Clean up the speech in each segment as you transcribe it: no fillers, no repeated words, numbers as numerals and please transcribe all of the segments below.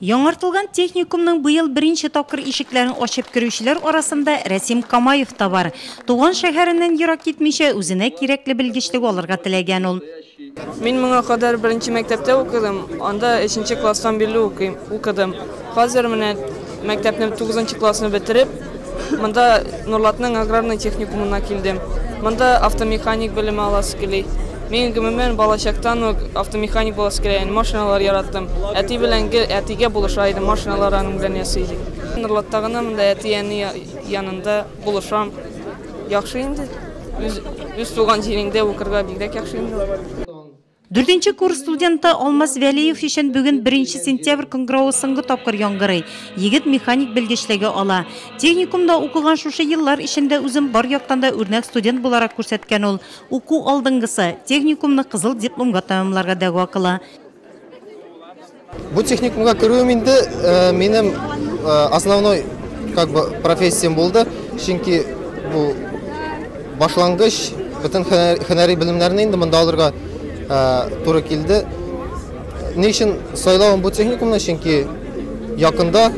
Яңартылган техникумның быел беренче тапкыр ишекләрен ачып керүчеләр арасында Рәсим Камаев та бар. Туган шәһәреннән ерак китмичә үзенә кирәкле белгечлек алырга теләгән ул. Мин моңа кадәр беренче мәктәптә укыдым, анда 3нче класстан бирле укыдым. Хәзер менә мәктәпнең 9нчы классын бетереп, монда Нурлатның аграрный техникумына килдем. Монда автомеханик белеме аласы килә. Мен гомумән балачактан ук автомеханик буласы килә, машиналар яраттым. Әти белән әтигә булыша идем, машиналарның белән ясыйдык. Нурлаттагына монда әти янында булышам. Яхшы инде. Үз туган җиреңдә укырга бигрәк яхшы инде. 4нче курс студенты Алмаз Вәлиев өчен бүген 1 сентябрь кыңгырауы соңгы тапкыр яңгырый. Егет механик белгечлеге ала. Техникумда укыган шушы еллар ичендә үзем бар яктан да үрнәк студент буларак күрсәткән ул. Уку алдынгысы техникумны кызыл дипломга тәмамларга дәгъва кыла. Бу техникумга керүем инде минем основной профессиям булды. Чөнки бу башлангыч бөтен һөнәри белемнәрне инде монда алырга туры килде. Ни өчен сайлавым бу техникумны? Чөнки якында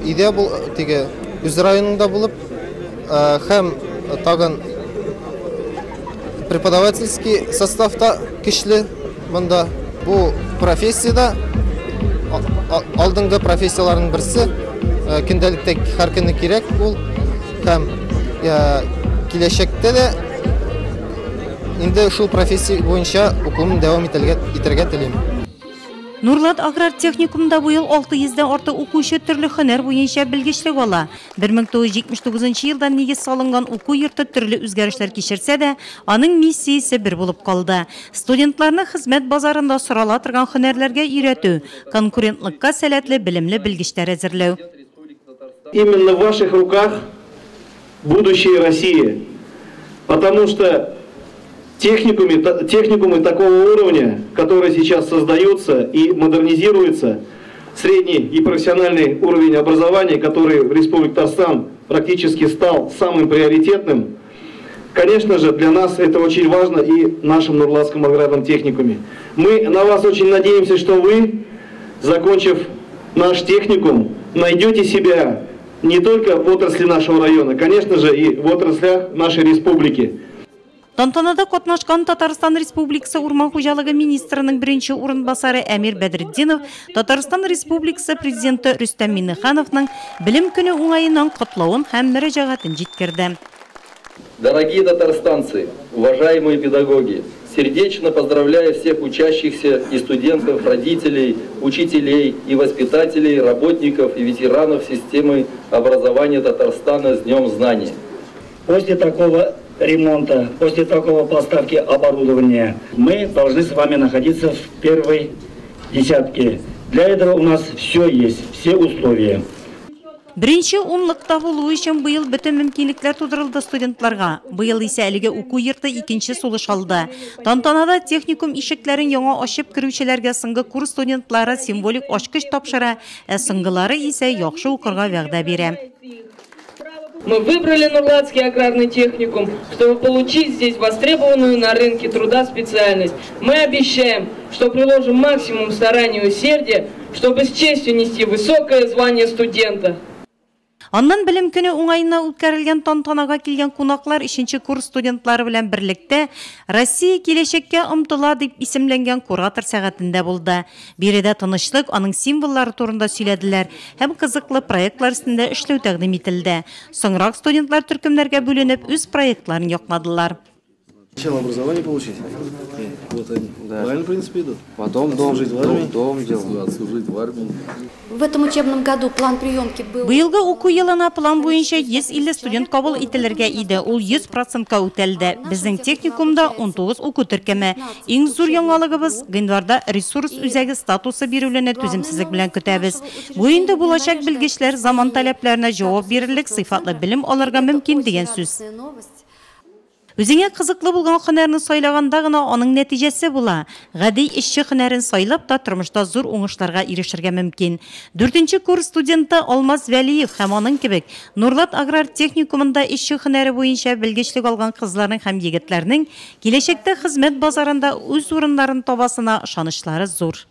идея бул теге үз районында булып, һәм тагын преподавательский составта көчле монда. Бу профессиядә алдынгы профессияларның берсе, көндәлектә һәр көнне кирәк ул, һәм киләчәктә дә инде шул профессия буенча укуымны дәвам итәргә телим. Нурлат аграр техникумда быел 600-дән артык укучы төрле һөнәр буенча белгечлек ала. 1979 елдан нигез салынган уку йорты төрле үзгәрешләр кичерсә дә, аның миссиясе бер булып калды. Студентларны хезмәт базарында сорала торган һөнәрләргә өйрәтү, конкурентлыкка сәләтле белемле белгечләр әзерләү. Именно в ваших руках будущее России, потому что техникумы такого уровня, которые сейчас создаются и модернизируются, средний и профессиональный уровень образования, который в Республике Татарстан практически стал самым приоритетным, конечно же, для нас это очень важно и в нашем Нурлатском аграрном техникуме. Мы на вас очень надеемся, что вы, закончив наш техникум, найдете себя не только в отрасли нашего района, конечно же, и в отраслях нашей республики. Тантанада катнашкан Татарстан Республикасы Урман хуҗалыгы министрының беренче урынбасары Әмир Бәдретдинов Татарстан Республикасы президенты Рөстәм Миңнехановның белем көне уңаеннан котлавын һәм мөрәҗәгатен җиткерде. Дорогие татарстанцы, уважаемые педагоги, сердечно поздравляю всех учащихся и студентов, родителей, учителей и воспитателей, работников и ветеранов системы образования Татарстана с Днем Знаний. После такого ремонта, после такого поставки оборудования, мы должны с вами находиться в первой десятке. Для этого у нас все есть, все условия. Беренче унлыкта булу өчен быел бөтен мөмкинлекләр тудырылды студентларга. Быел исә әлеге уку йорты икенче сулыш алды. Тантанада техникум ишекләрен яңа ачып керүчеләргә соңгы курс студентлары символик ачкыч тапшыра, соңгылары исә яхшы укырга вәгъдә бирә. Мы выбрали Нурлатский аграрный техникум, чтобы получить здесь востребованную на рынке труда специальность. Мы обещаем, что приложим максимум старания и усердия, чтобы с честью нести высокое звание студента. Аннан белем көне уңаена үткәрелгән тантанага килгән кунаклар 3нче курс студентлары белән берлектә Россия киләчәккә омтыла дип исемләнгән куратор сәгатендә булды. Биредә тынычлык, аның символлары турында сөйләделәр һәм кызыклы проектлар өстендә эшләү тәкъдим ителде. Соңрак студентлар төркемнәргә бүленеп үз проектларын якладылар. Сначала образование получить. Вот они. Да. Правильно, в принципе, идут. Потом служить в армии. Служить в армии. В этом учебном году план приемки был. Быелгы уку елына план буенча 150 студент кабул ителергә иде. Ул 100%-ка үтәлде. Безнең техникумда 19 уку төркеме. Иң зур яңалыгыбыз гыйнварда ресурс үзәге статусы бирүленә түземсезлек белән көтәбез. Бу инде булачак белгечләр заман таләпләренә җавап бирерлек сыйфатлы белем алырга мөмкин дигән сүз. Үзеңә кызыклы булган һөнәрне сайлаганда гына аның нәтиҗәсе була. Гади эшче һөнәрен сайлап та тормышта зур уңышларга ирешергә мөмкин. 4нче курс студенты Алмаз Вәлиев һәм аның кебек Нурлат аграр техникумында эшче һөнәре буенча белгечлек алган кызларның һәм егетләрнең киләчәктә хезмәт базарында үз урыннарын табасына ышанычлары зур.